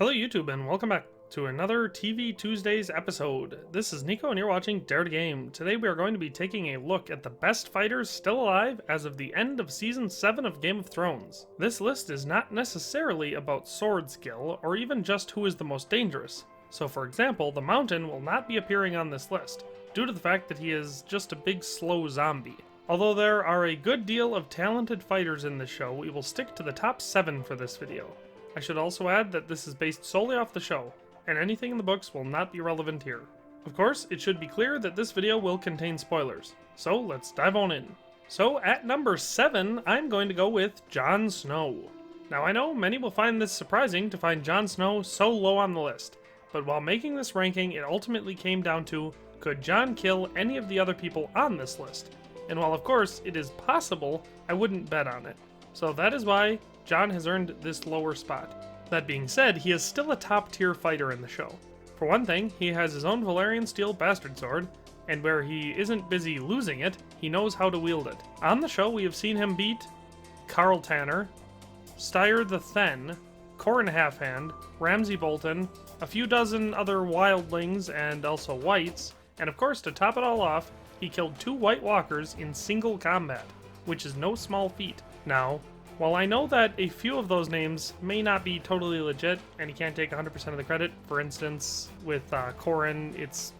Hello YouTube and welcome back to another TV Tuesdays episode. This is Nico and you're watching Dare to Game. Today we are going to be taking a look at the best fighters still alive as of the end of Season 7 of Game of Thrones. This list is not necessarily about sword skill or even just who is the most dangerous. So for example, the Mountain will not be appearing on this list, due to the fact that he is just a big slow zombie. Although there are a good deal of talented fighters in this show, we will stick to the top 7 for this video. I should also add that this is based solely off the show, and anything in the books will not be relevant here. Of course, it should be clear that this video will contain spoilers, so let's dive on in. So at number 7, I'm going to go with Jon Snow. Now I know many will find this surprising to find Jon Snow so low on the list, but while making this ranking it ultimately came down to, could Jon kill any of the other people on this list? And while of course it is possible, I wouldn't bet on it. So that is why Jon has earned this lower spot. That being said, he is still a top tier fighter in the show. For one thing, he has his own Valyrian steel bastard sword, and where he isn't busy losing it, he knows how to wield it. On the show we have seen him beat Carl Tanner, Styr the Then, Qhorin Halfhand, Ramsay Bolton, a few dozen other wildlings and also whites, and of course to top it all off, he killed 2 White Walkers in single combat, which is no small feat. Now, while I know that a few of those names may not be totally legit, and he can't take 100% of the credit, for instance, with Qhorin, it's,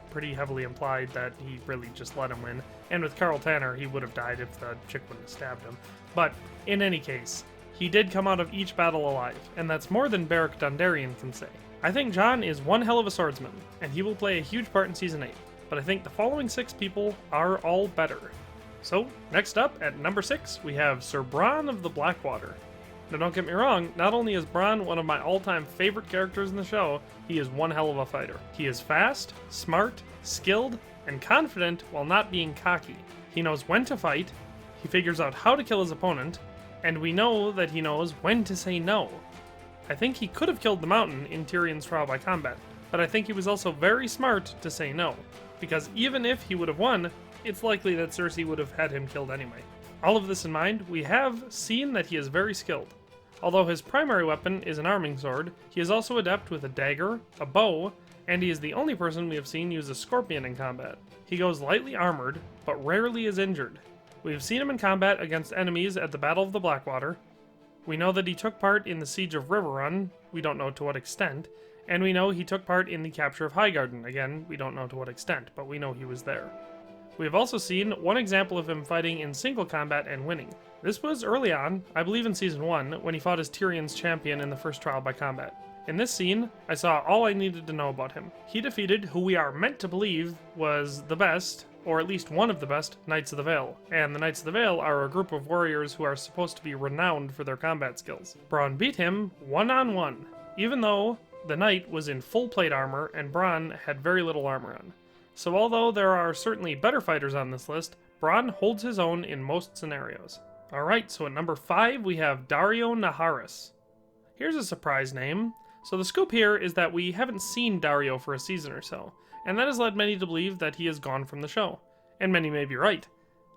pretty heavily implied that he really just let him win, and with Carl Tanner, he would have died if the chick wouldn't have stabbed him. But, in any case, he did come out of each battle alive, and that's more than Beric Dondarrion can say. I think Jon is one hell of a swordsman, and he will play a huge part in Season 8, but I think the following 6 people are all better. So, next up, at number 6, we have Sir Bronn of the Blackwater. Now don't get me wrong, not only is Bronn one of my all-time favorite characters in the show, he is one hell of a fighter. He is fast, smart, skilled, and confident while not being cocky. He knows when to fight, he figures out how to kill his opponent, and we know that he knows when to say no. I think he could have killed the Mountain in Tyrion's trial by combat, but I think he was also very smart to say no, because even if he would have won, it's likely that Cersei would have had him killed anyway. All of this in mind, we have seen that he is very skilled. Although his primary weapon is an arming sword, he is also adept with a dagger, a bow, and he is the only person we have seen use a scorpion in combat. He goes lightly armored, but rarely is injured. We have seen him in combat against enemies at the Battle of the Blackwater. We know that he took part in the Siege of Riverrun, we don't know to what extent, and we know he took part in the capture of Highgarden. Again, we don't know to what extent, but we know he was there. We have also seen one example of him fighting in single combat and winning. This was early on, I believe in Season 1, when he fought as Tyrion's champion in the first trial by combat. In this scene, I saw all I needed to know about him. He defeated who we are meant to believe was the best, or at least one of the best, Knights of the Vale. And the Knights of the Vale are a group of warriors who are supposed to be renowned for their combat skills. Bronn beat him one-on-one, even though the knight was in full plate armor and Bronn had very little armor on. So although there are certainly better fighters on this list, Bronn holds his own in most scenarios. Alright, so at number 5 we have Daario Naharis. Here's a surprise name. So the scoop here is that we haven't seen Daario for a season or so, and that has led many to believe that he is gone from the show. And many may be right.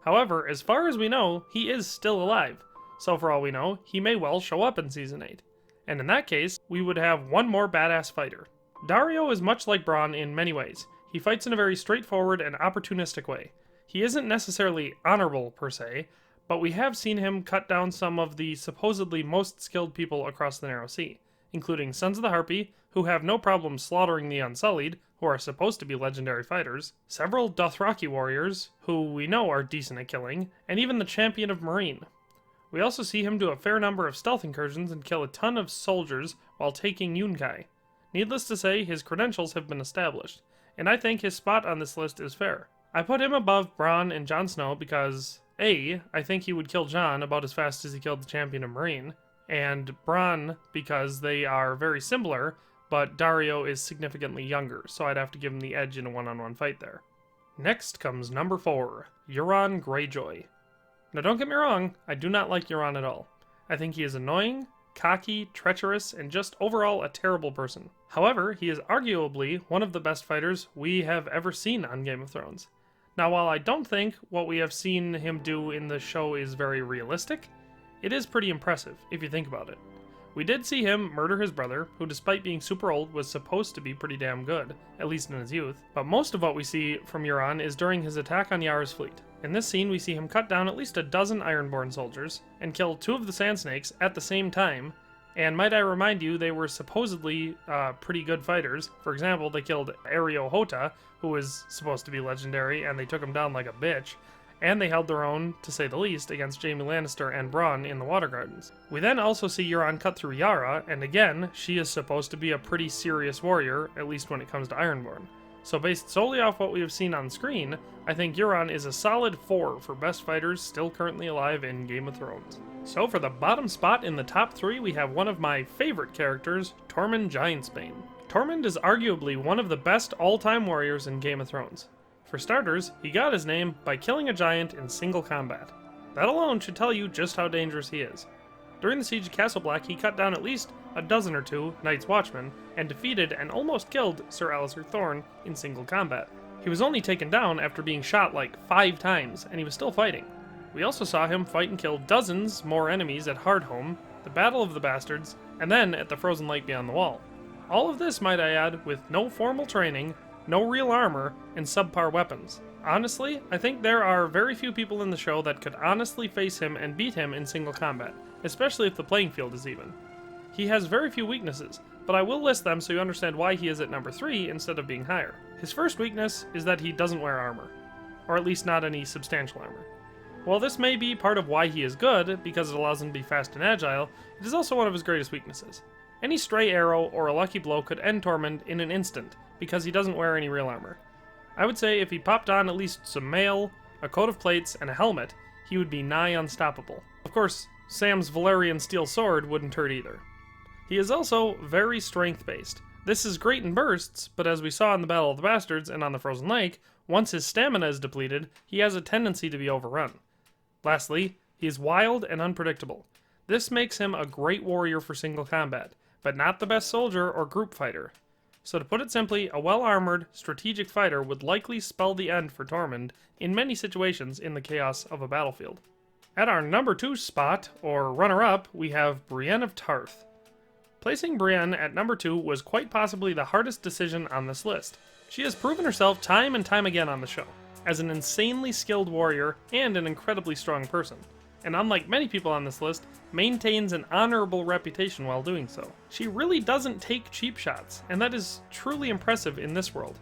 However, as far as we know, he is still alive. So for all we know, he may well show up in Season 8. And in that case, we would have one more badass fighter. Daario is much like Bronn in many ways. He fights in a very straightforward and opportunistic way. He isn't necessarily honorable per se, but we have seen him cut down some of the supposedly most skilled people across the Narrow Sea, including Sons of the Harpy, who have no problem slaughtering the Unsullied, who are supposed to be legendary fighters, several Dothraki warriors, who we know are decent at killing, and even the Champion of Meereen. We also see him do a fair number of stealth incursions and kill a ton of soldiers while taking Yunkai. Needless to say, his credentials have been established, and I think his spot on this list is fair. I put him above Bronn and Jon Snow because, A, I think he would kill Jon about as fast as he killed the Champion of Meereen, and Bronn because they are very similar, but Daario is significantly younger, so I'd have to give him the edge in a one-on-one fight there. Next comes number 4, Euron Greyjoy. Now don't get me wrong, I do not like Euron at all. I think he is annoying, cocky, treacherous, and just overall a terrible person. However, he is arguably one of the best fighters we have ever seen on Game of Thrones. Now while I don't think what we have seen him do in the show is very realistic, it is pretty impressive if you think about it. We did see him murder his brother, who despite being super old was supposed to be pretty damn good, at least in his youth, but most of what we see from Euron is during his attack on Yara's fleet. In this scene we see him cut down at least a dozen Ironborn soldiers, and kill 2 of the Sand Snakes at the same time, and might I remind you, they were supposedly pretty good fighters. For example, they killed Ario Hota, who was supposed to be legendary, and they took him down like a bitch. And they held their own, to say the least, against Jaime Lannister and Bronn in the Water Gardens. We then also see Euron cut through Yara, and again, she is supposed to be a pretty serious warrior, at least when it comes to Ironborn. So based solely off what we have seen on screen, I think Euron is a solid 4 for best fighters still currently alive in Game of Thrones. So for the bottom spot in the top 3, we have one of my favorite characters, Tormund Giantsbane. Tormund is arguably one of the best all-time warriors in Game of Thrones. For starters, he got his name by killing a giant in single combat. That alone should tell you just how dangerous he is. During the siege of Castle Black, he cut down at least a dozen or 2 Night's Watchmen, and defeated and almost killed Sir Alistair Thorne in single combat. He was only taken down after being shot like 5 times, and he was still fighting. We also saw him fight and kill dozens more enemies at Hardhome, the Battle of the Bastards, and then at the Frozen Lake Beyond the Wall. All of this, might I add, with no formal training, no real armor, and subpar weapons. Honestly, I think there are very few people in the show that could honestly face him and beat him in single combat, especially if the playing field is even. He has very few weaknesses, but I will list them so you understand why he is at number 3 instead of being higher. His first weakness is that he doesn't wear armor, or at least not any substantial armor. While this may be part of why he is good, because it allows him to be fast and agile, it is also one of his greatest weaknesses. Any stray arrow or a lucky blow could end Tormund in an instant, because he doesn't wear any real armor. I would say if he popped on at least some mail, a coat of plates, and a helmet, he would be nigh unstoppable. Of course, Sam's Valyrian steel sword wouldn't hurt either. He is also very strength-based. This is great in bursts, but as we saw in the Battle of the Bastards and on the Frozen Lake, once his stamina is depleted, he has a tendency to be overrun. Lastly, he is wild and unpredictable. This makes him a great warrior for single combat, but not the best soldier or group fighter. So to put it simply, a well-armored, strategic fighter would likely spell the end for Tormund in many situations in the chaos of a battlefield. At our number 2 spot, or runner-up, we have Brienne of Tarth. Placing Brienne at number 2 was quite possibly the hardest decision on this list. She has proven herself time and time again on the show, as an insanely skilled warrior and an incredibly strong person, and unlike many people on this list, maintains an honorable reputation while doing so. She really doesn't take cheap shots, and that is truly impressive in this world.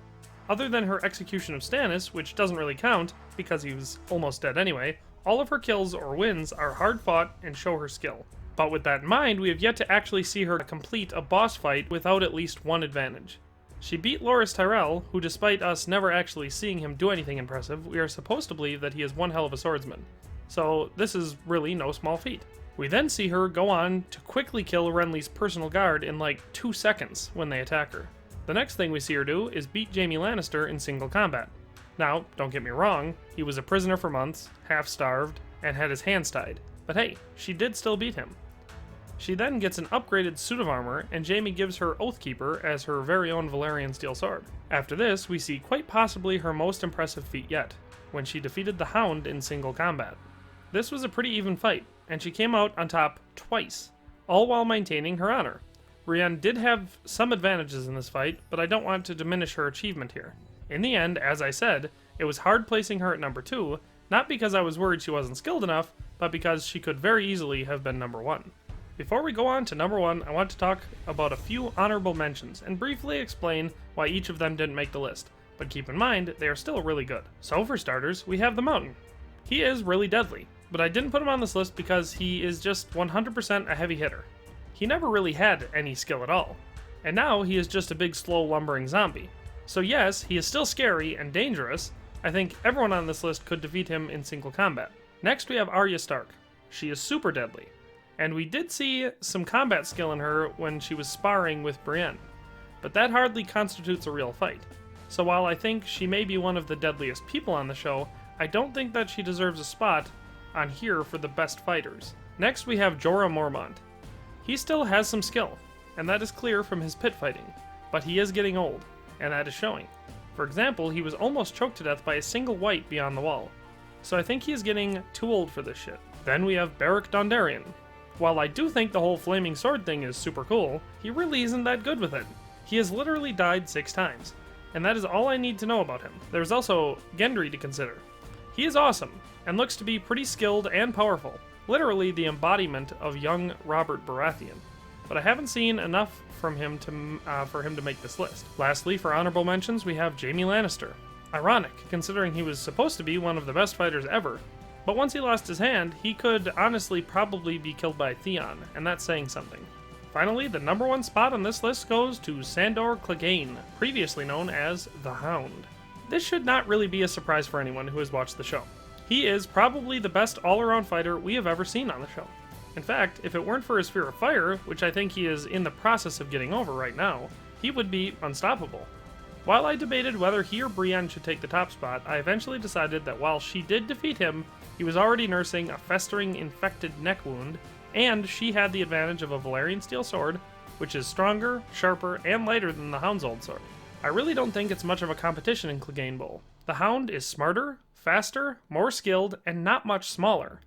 Other than her execution of Stannis, which doesn't really count, because he was almost dead anyway, all of her kills or wins are hard fought and show her skill. But with that in mind, we have yet to actually see her complete a boss fight without at least one advantage. She beat Loras Tyrell, who despite us never actually seeing him do anything impressive, we are supposed to believe that he is one hell of a swordsman. So this is really no small feat. We then see her go on to quickly kill Renly's personal guard in like 2 seconds when they attack her. The next thing we see her do is beat Jaime Lannister in single combat. Now, don't get me wrong, he was a prisoner for months, half-starved, and had his hands tied, but hey, she did still beat him. She then gets an upgraded suit of armor, and Jaime gives her Oathkeeper as her very own Valyrian steel sword. After this, we see quite possibly her most impressive feat yet, when she defeated the Hound in single combat. This was a pretty even fight, and she came out on top twice, all while maintaining her honor. Brienne did have some advantages in this fight, but I don't want to diminish her achievement here. In the end, as I said, it was hard placing her at number 2, not because I was worried she wasn't skilled enough, but because she could very easily have been number 1. Before we go on to number 1, I want to talk about a few honorable mentions and briefly explain why each of them didn't make the list, but keep in mind, they are still really good. So for starters, we have the Mountain. He is really deadly, but I didn't put him on this list because he is just 100% a heavy hitter. He never really had any skill at all, and now he is just a big slow lumbering zombie. So yes, he is still scary and dangerous. I think everyone on this list could defeat him in single combat. Next we have Arya Stark. She is super deadly, and we did see some combat skill in her when she was sparring with Brienne, but that hardly constitutes a real fight. So while I think she may be one of the deadliest people on the show, I don't think that she deserves a spot on here for the best fighters. Next we have Jorah Mormont. He still has some skill, and that is clear from his pit fighting, but he is getting old, and that is showing. For example, he was almost choked to death by a single wight beyond the wall, so I think he is getting too old for this shit. Then we have Beric Dondarrion. while I do think the whole flaming sword thing is super cool, he really isn't that good with it. He has literally died 6 times, and that is all I need to know about him. There's also Gendry to consider. He is awesome, and looks to be pretty skilled and powerful, literally the embodiment of young Robert Baratheon, but I haven't seen enough from him for him to make this list. Lastly, for honorable mentions, we have Jaime Lannister. Ironic, considering he was supposed to be one of the best fighters ever, but once he lost his hand, he could honestly probably be killed by Theon, and that's saying something. Finally, the number 1 spot on this list goes to Sandor Clegane, previously known as the Hound. This should not really be a surprise for anyone who has watched the show. He is probably the best all-around fighter we have ever seen on the show. In fact, if it weren't for his fear of fire, which I think he is in the process of getting over right now, he would be unstoppable. While I debated whether he or Brienne should take the top spot, I eventually decided that while she did defeat him, he was already nursing a festering infected neck wound, and she had the advantage of a Valyrian steel sword, which is stronger, sharper, and lighter than the Hound's old sword. I really don't think it's much of a competition in Clegane Bowl. The Hound is smarter, faster, more skilled, and not much smaller.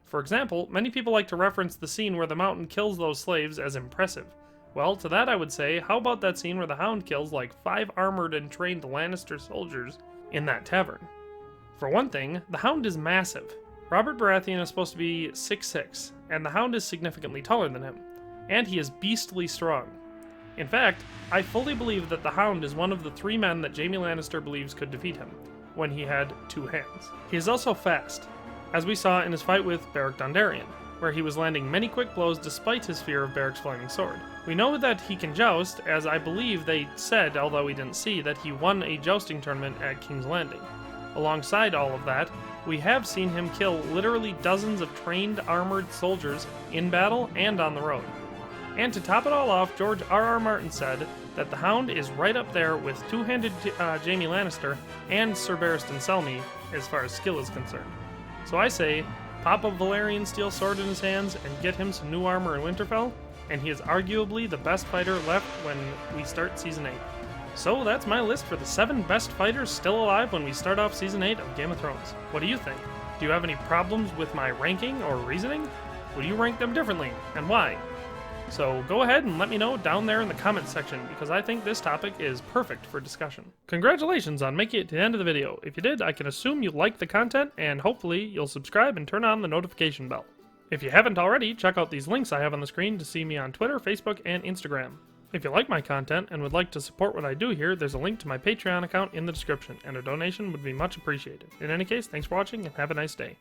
For example, many people like to reference the scene where the Mountain kills those slaves as impressive. Well, to that I would say, how about that scene where the Hound kills like 5 armored and trained Lannister soldiers in that tavern? For one thing, the Hound is massive. Robert Baratheon is supposed to be 6'6", and the Hound is significantly taller than him, and he is beastly strong. In fact, I fully believe that the Hound is one of the 3 men that Jaime Lannister believes could defeat him, when he had 2 hands. He is also fast, as we saw in his fight with Beric Dondarrion, where he was landing many quick blows despite his fear of Beric's flaming sword. We know that he can joust, as I believe they said, although we didn't see, that he won a jousting tournament at King's Landing. Alongside all of that, we have seen him kill literally dozens of trained armored soldiers in battle and on the road. And to top it all off, George R.R. Martin said that the Hound is right up there with two-handed Jaime Lannister and Sir Barristan Selmy as far as skill is concerned. So I say, pop a Valyrian steel sword in his hands and get him some new armor in Winterfell, and he is arguably the best fighter left when we start Season 8. So that's my list for the 7 best fighters still alive when we start off Season 8 of Game of Thrones. What do you think? Do you have any problems with my ranking or reasoning? Would you rank them differently, and why? So go ahead and let me know down there in the comments section, because I think this topic is perfect for discussion. Congratulations on making it to the end of the video. If you did, I can assume you liked the content, and hopefully you'll subscribe and turn on the notification bell. If you haven't already, check out these links I have on the screen to see me on Twitter, Facebook, and Instagram. If you like my content and would like to support what I do here, there's a link to my Patreon account in the description, and a donation would be much appreciated. In any case, thanks for watching and have a nice day.